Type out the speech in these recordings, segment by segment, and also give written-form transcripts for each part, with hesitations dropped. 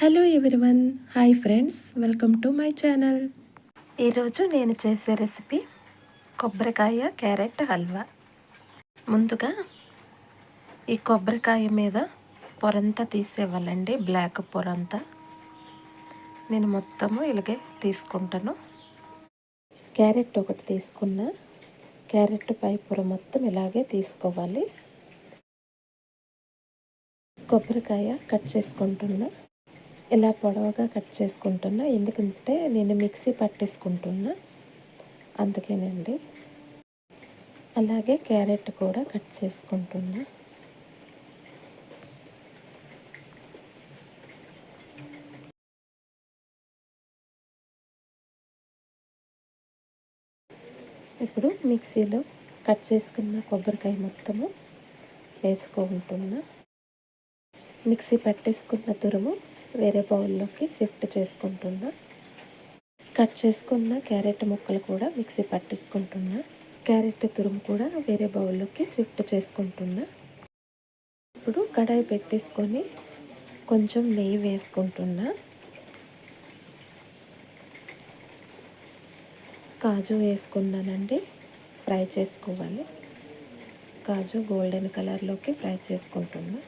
Hello everyone, hi friends, welcome to my channel. ఈరోజు నేను చేసే రెసిపీ కొబ్బరికాయ క్యారెట్ హల్వా. ముందుగా ఈ కొబ్బరికాయ మీద పొరంతా తీసేవాళ్ళండి, బ్లాక్ పొరంతా. నేను మొత్తము ఇలాగే తీసుకుంటాను. క్యారెట్ ఒకటి తీసుకున్నా, క్యారెట్ పై పొర మొత్తం ఇలాగే తీసుకోవాలి. కొబ్బరికాయ కట్ చేసుకుంటున్నా, ఇలా పొడవుగా కట్ చేసుకుంటున్నా, ఎందుకంటే నేను మిక్సీ పట్టేసుకుంటున్నా, అందుకేనండి. అలాగే క్యారెట్ కూడా కట్ చేసుకుంటున్నా. ఇప్పుడు మిక్సీలో కట్ చేసుకున్న కొబ్బరికాయ మొత్తము వేసుకుంటున్నా. మిక్సీ పట్టేసుకున్న తురుము వేరే బౌల్లోకి షిఫ్ట్ చేసుకుంటున్నా. కట్ చేసుకున్న క్యారెట్ ముక్కలు కూడా మిక్సీ పట్టేసుకుంటున్నా. క్యారెట్ తురుము కూడా వేరే బౌల్లోకి షిఫ్ట్ చేసుకుంటున్నా. ఇప్పుడు కడాయి పెట్టేసుకొని కొంచెం నెయ్యి వేసుకుంటున్నా. కాజు వేసుకున్నానండి, ఫ్రై చేసుకోవాలి. కాజు గోల్డెన్ కలర్లోకి ఫ్రై చేసుకుంటున్నా.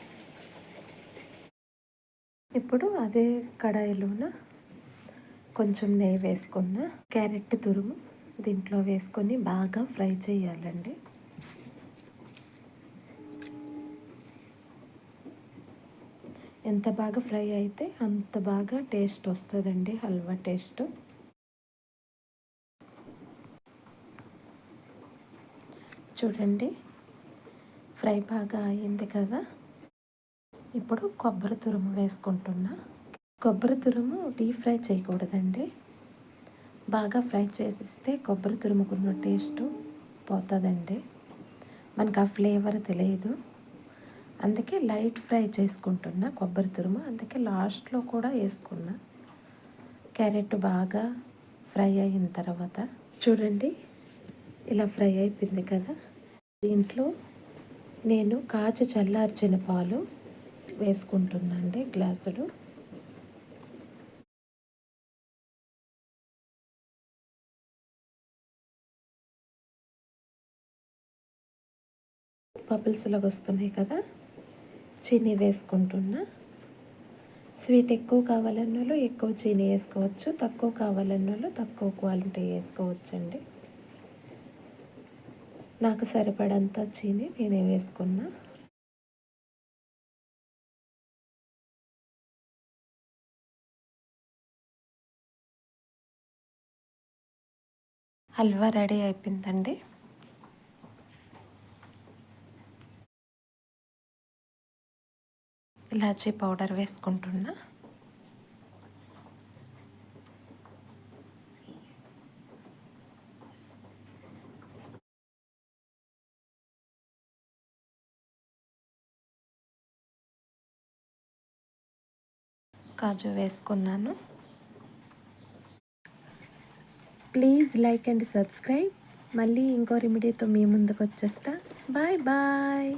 ఇప్పుడు అదే కడాయిలోన కొంచెం నెయ్యి వేసుకున్న క్యారెట్ తురుము దీంట్లో వేసుకొని బాగా ఫ్రై చేయాలండి. ఎంత బాగా ఫ్రై అయితే అంత బాగా టేస్ట్ వస్తుందండి, హల్వా టేస్ట్. చూడండి, ఫ్రై బాగా అయింది కదా. ఇప్పుడు కొబ్బరి తురుము వేసుకుంటున్నా. కొబ్బరి తురుము డీప్ ఫ్రై చేయకూడదండి, బాగా ఫ్రై చేసిస్తే కొబ్బరి తురుముకున్న టేస్ట్ పోతుందండి, మనకు ఆ ఫ్లేవర్ తెలియదు. అందుకే లైట్ ఫ్రై చేసుకుంటున్నా కొబ్బరి తురుము, అందుకే లాస్ట్లో కూడా వేసుకున్నా. క్యారెట్ బాగా ఫ్రై అయిన తర్వాత చూడండి, ఇలా ఫ్రై అయిపోయింది కదా. దీంట్లో నేను కాచి చల్లార్చిన పాలు వేసుకుంటున్నా అండి, గ్లాసుడు. బబుల్స్ లాగా వస్తున్నాయి కదా, చీనీ వేసుకుంటున్నా. స్వీట్ ఎక్కువ కావాలన్న వాళ్ళు ఎక్కువ చీనీ వేసుకోవచ్చు, తక్కువ కావాలన్న వాళ్ళు తక్కువ క్వాలిటీ వేసుకోవచ్చండి. నాకు సరిపడంత చీనీ నేనే వేసుకున్నా. హల్వా రెడీ అయిపోయిందండి. ఇలాచీ పౌడర్ వేసుకుంటున్నా. కాజు వేసుకున్నాను. Please like and subscribe. మళ్ళీ ఇంకో రెమెడీతో మీ ముందుకు వచ్చేస్తా. Bye bye.